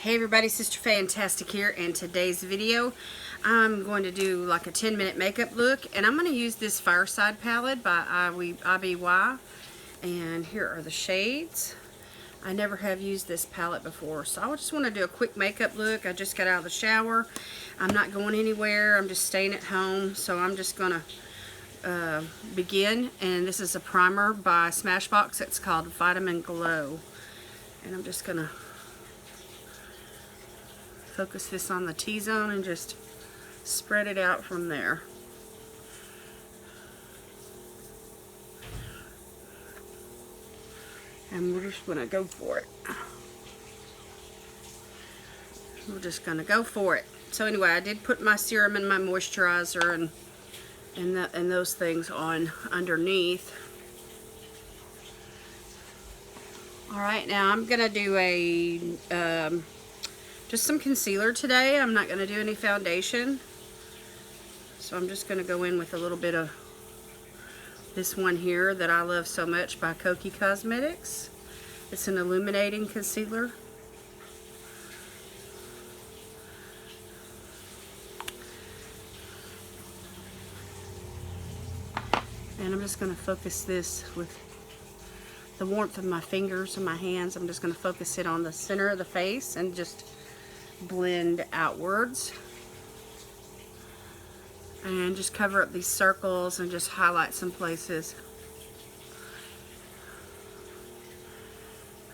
Hey everybody, Sister Fantastic here. In today's video, I'm going to do like a 10-minute makeup look, and I'm going to use this Fireside palette by IBY, and here are the shades. I never have used this palette before, so I just want to do a quick makeup look. I just got out of the shower. I'm not going anywhere. I'm just staying at home, so I'm just going to begin. And this is a primer by Smashbox. It's called Vitamin Glow, and I'm just going to focus this on the T-zone and just spread it out from there. And we're just going to go for it. We're just going to go for it. So anyway, I did put my serum and my moisturizer and those things on underneath. Alright, now I'm going to do a just some concealer today. I'm not going to do any foundation. So I'm just going to go in with a little bit of this one here that I love so much by Kokie Cosmetics. It's an illuminating concealer. And I'm just going to focus this with the warmth of my fingers and my hands. I'm just going to focus it on the center of the face and just blend outwards. And just cover up these circles and just highlight some places.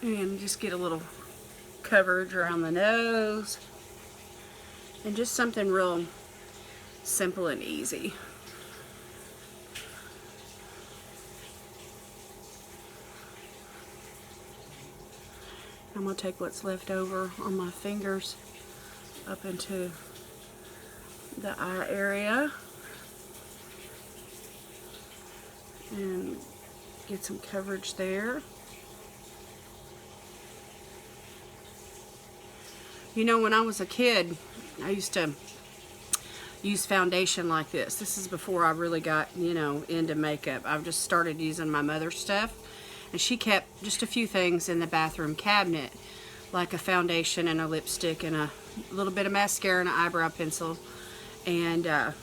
And just get a little coverage around the nose. And just something real simple and easy. I'm going to take what's left over on my fingers up into the eye area and get some coverage there. You know, when I was a kid, I used to use foundation like this. This is before I really got, you know, into makeup. I've just started using my mother's stuff, and she kept just a few things in the bathroom cabinet, like a foundation and a lipstick and a little bit of mascara and an eyebrow pencil. And I'm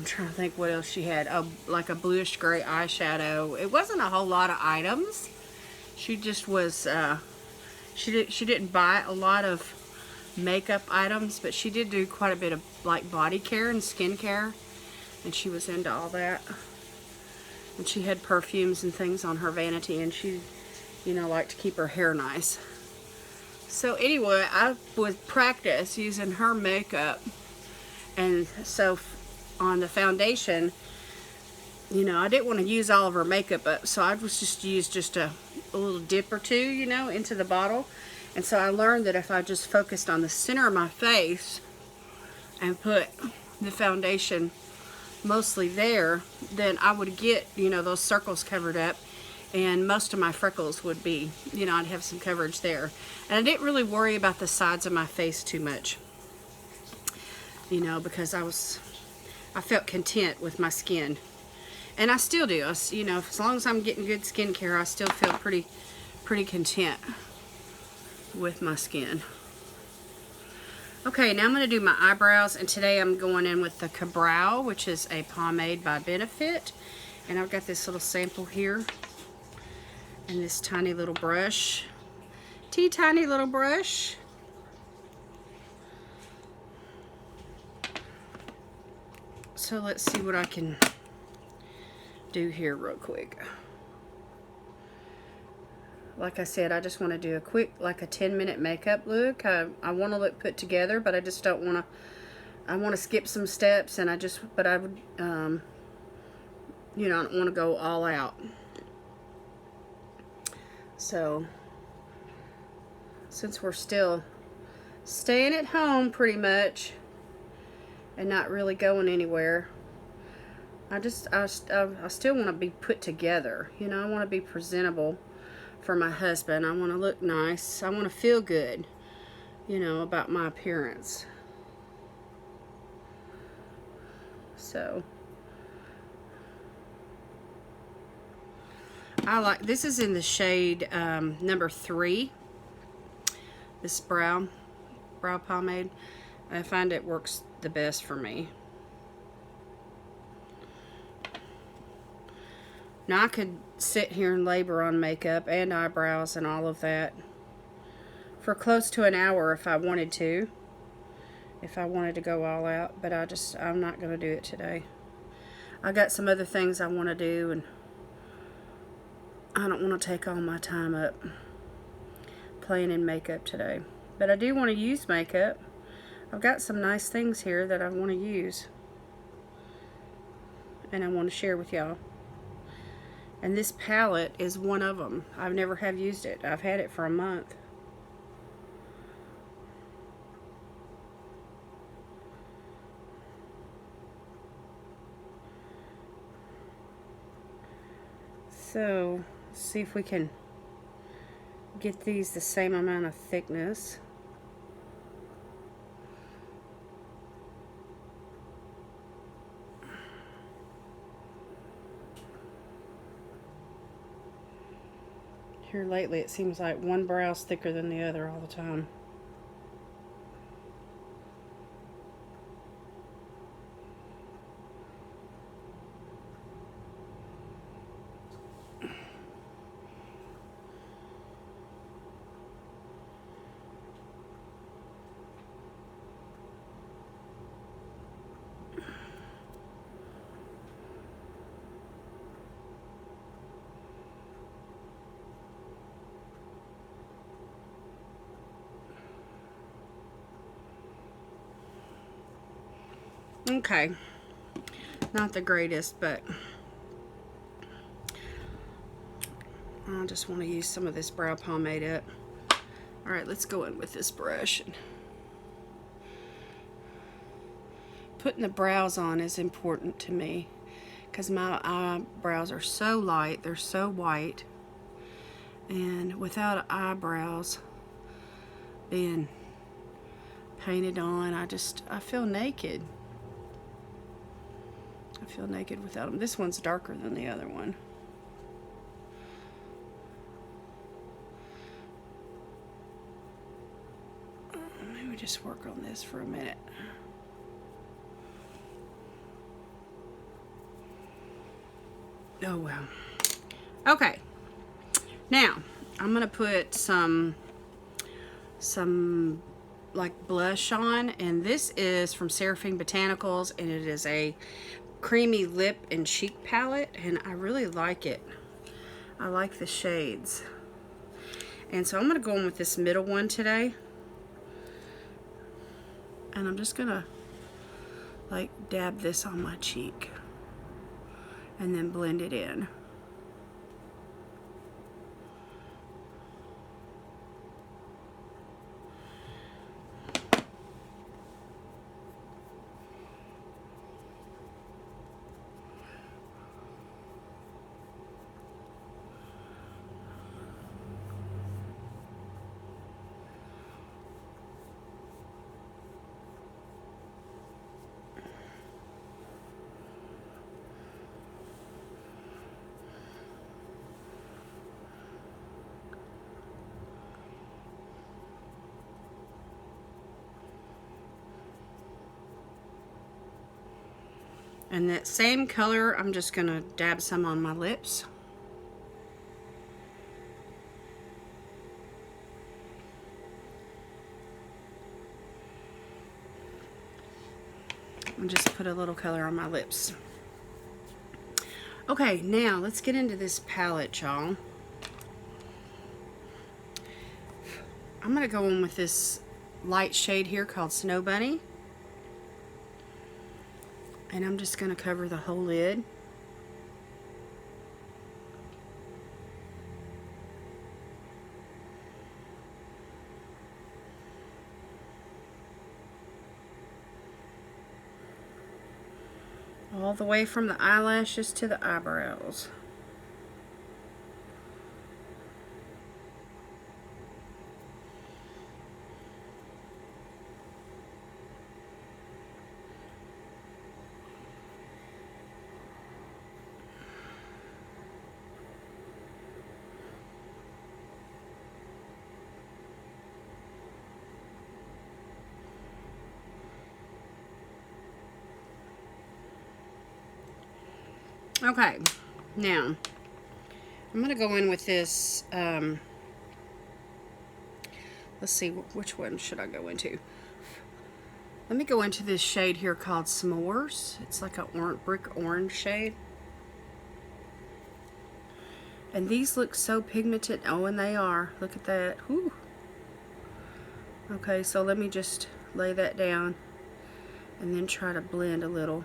trying to think what else she had. Oh, like a bluish gray eyeshadow. It wasn't a whole lot of items. She just was, she didn't buy a lot of makeup items, but she did do quite a bit of like body care and skin care. And she was into all that. And she had perfumes and things on her vanity, and she, you know, liked to keep her hair nice. So anyway, I would practice using her makeup, and so on the foundation, you know, I didn't want to use all of her makeup up, so I was just use just a little dip or two, you know, into the bottle. And so I learned that if I just focused on the center of my face and put the foundation mostly there, then I would get, you know, those circles covered up, and most of my freckles would be, you know, I'd have some coverage there. And I didn't really worry about the sides of my face too much, you know, because I felt content with my skin. And I still do. You know, as long as I'm getting good skincare, I still feel pretty content with my skin. Okay, now I'm going to do my eyebrows, and today I'm going in with the Kabrow, which is a pomade by Benefit. And I've got this little sample here, and this tiny little brush. Tiny little brush. So let's see what I can do here real quick. Like I said, I just want to do a quick, like a 10-minute makeup look. I want to look put together, but I just don't want to, I want to skip some steps, and but I would, you know, I don't want to go all out. So, since we're still staying at home pretty much and not really going anywhere, I still want to be put together. You know, I want to be presentable for my husband. I want to look nice. I want to feel good, you know, about my appearance. So I like, this is in the shade number 3, this brow pomade. I find it works the best for me. Now I could sit here and labor on makeup and eyebrows and all of that for close to an hour if I wanted to. If I wanted to go all out, but I'm not going to do it today. I got some other things I want to do, and I don't want to take all my time up playing in makeup today. But I do want to use makeup. I've got some nice things here that I want to use, and I want to share with y'all. And this palette is one of them. I've never have used it. I've had it for a month. So, let's see if we can get these the same amount of thickness. Here lately, it seems like one brow's thicker than the other all the time. Okay, not the greatest, but I just want to use some of this brow pomade up. All right, let's go in with this brush. Putting the brows on is important to me because my eyebrows are so light, they're so white, and without eyebrows being painted on, I feel naked. I feel naked without them. This one's darker than the other one. Maybe just work on this for a minute. Oh wow. Okay. Now, I'm gonna put some like blush on, and this is from Seraphine Botanicals, and it is a creamy lip and cheek palette, and I really like it. I like the shades. And so I'm going to go in with this middle one today. And I'm just going to like dab this on my cheek and then blend it in. And that same color, I'm just going to dab some on my lips. And just put a little color on my lips. Okay, now let's get into this palette, y'all. I'm going to go in with this light shade here called Snow Bunny. And I'm just going to cover the whole lid. All the way from the eyelashes to the eyebrows. Okay, now I'm going to go in with this, let's see, which one should I go into? Let me go into this shade here called S'mores. It's like a brick orange shade. And these look so pigmented. Oh, and they are. Look at that. Whew. Okay, so let me just lay that down and then try to blend a little.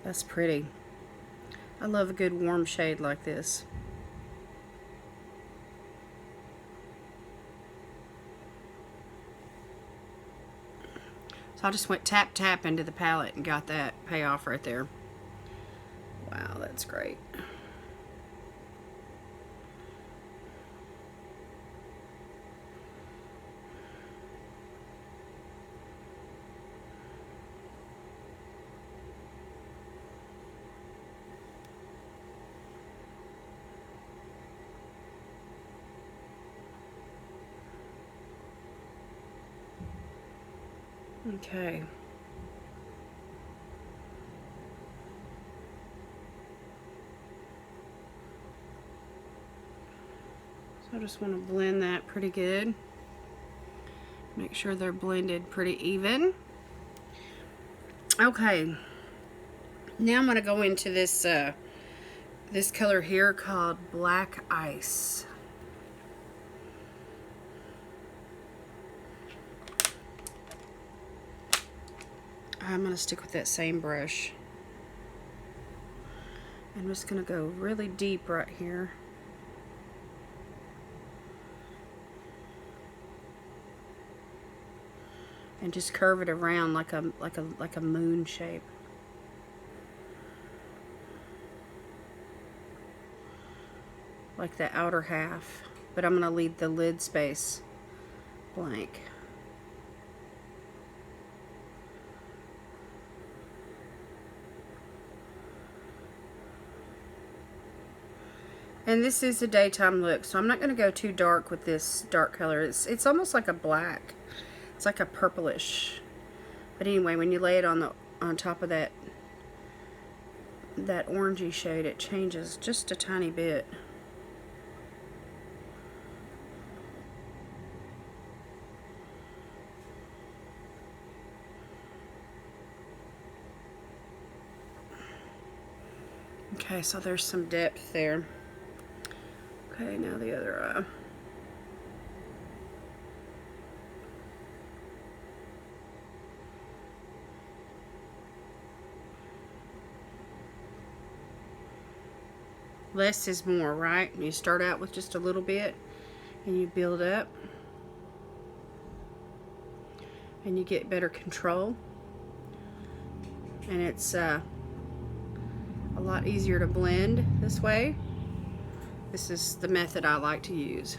That's pretty. I love a good warm shade like this. So I just went tap tap into the palette and got that payoff right there. Wow, that's great. Okay. So I just want to blend that pretty good. Make sure they're blended pretty even. Okay. Now I'm going to go into this this color here called Black Ice. I'm going to stick with that same brush. I'm just going to go really deep right here. And just curve it around like a moon shape. Like the outer half. But I'm going to leave the lid space blank. And this is a daytime look, so I'm not going to go too dark with this dark color. It's almost like a black. It's like a purplish. But anyway, when you lay it on top of that orangey shade, it changes just a tiny bit. Okay, so there's some depth there. Okay, now the other eye. Less is more, right? You start out with just a little bit and you build up and you get better control, and it's a lot easier to blend this way. This is the method I like to use.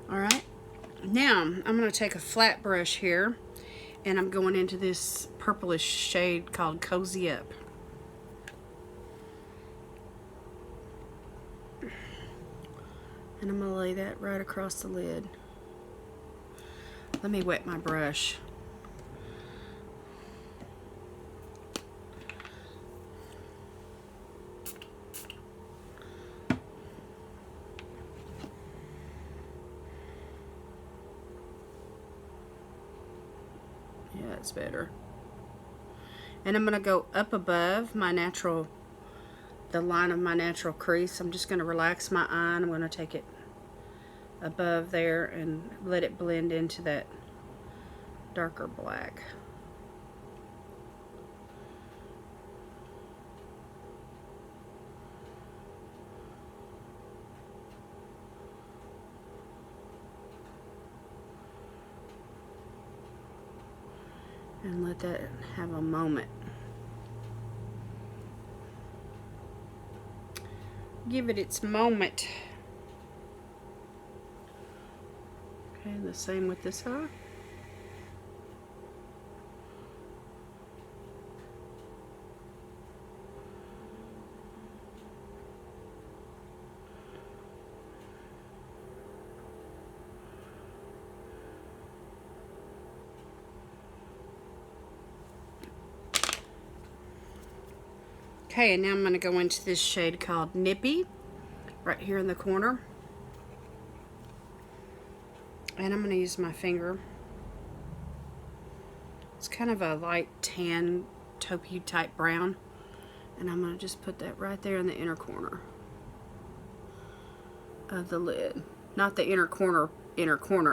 Alright, now I'm going to take a flat brush here and I'm going into this purplish shade called Cozy Up. And I'm going to lay that right across the lid. Let me wet my brush. Yeah, it's better. And I'm going to go up above my natural, the line of my natural crease. I'm just going to relax my eye and I'm going to take it above there and let it blend into that darker black. and let that have a moment. Give it its moment. Okay, the same with this eye. Okay, and now I'm going to go into this shade called Nippy, right here in the corner. And I'm going to use my finger. It's kind of a light tan, taupey type brown. And I'm going to just put that right there in the inner corner of the lid. Not the inner corner,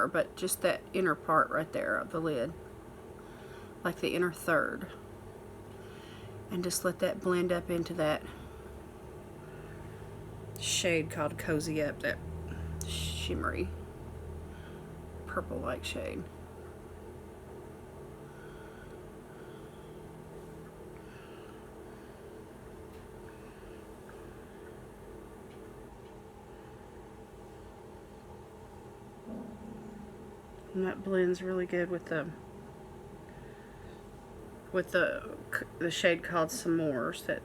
but just that inner part right there of the lid. Like the inner third. And just let that blend up into that shade called Cozy Up, that shimmery purple-like shade. And that blends really good with the shade called S'mores, that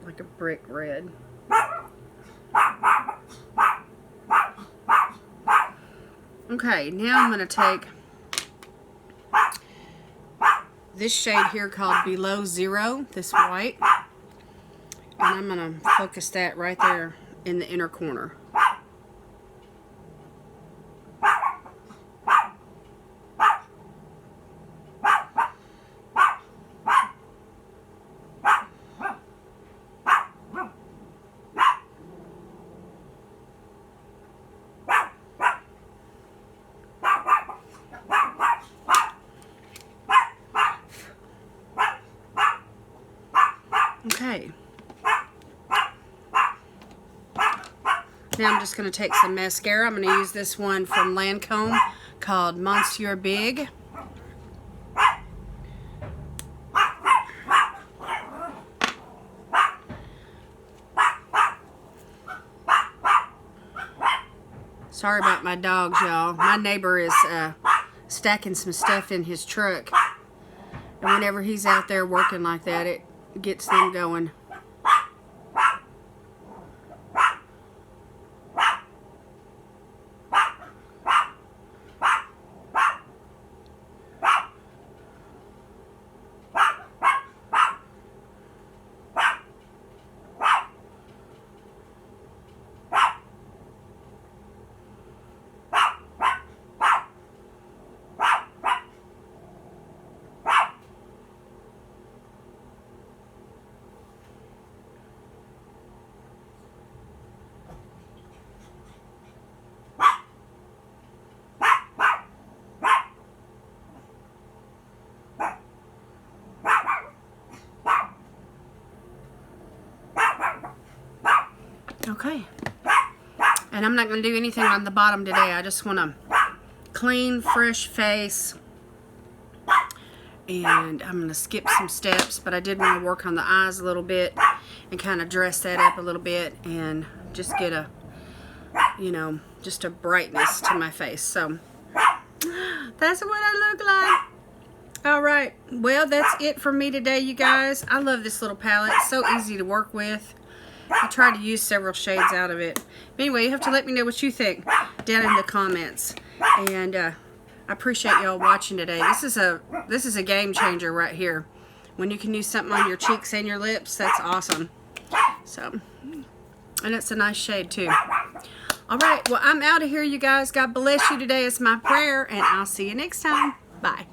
like a brick red. Okay, now I'm going to take this shade here called Below Zero, this white, and I'm going to focus that right there in the inner corner. Okay. Now I'm just going to take some mascara. I'm going to use this one from Lacome called Monseiur Big. Sorry about my dogs, y'all. My neighbor is stacking some stuff in his truck. And whenever he's out there working like that, it gets them going. Okay, and I'm not going to do anything on the bottom today. I just want a clean, fresh face, and I'm going to skip some steps, but I did want to work on the eyes a little bit and kind of dress that up a little bit and just get a, you know, just a brightness to my face. So that's what I look like. All right, well, that's it for me today, you guys. I love this little palette. It's so easy to work with. I tried to use several shades out of it. But anyway, you have to let me know what you think down in the comments. And I appreciate y'all watching today. This is a game changer right here. When you can use something on your cheeks and your lips, that's awesome. So, and it's a nice shade too. All right, well, I'm out of here, you guys. God bless you today is my prayer, and I'll see you next time. Bye.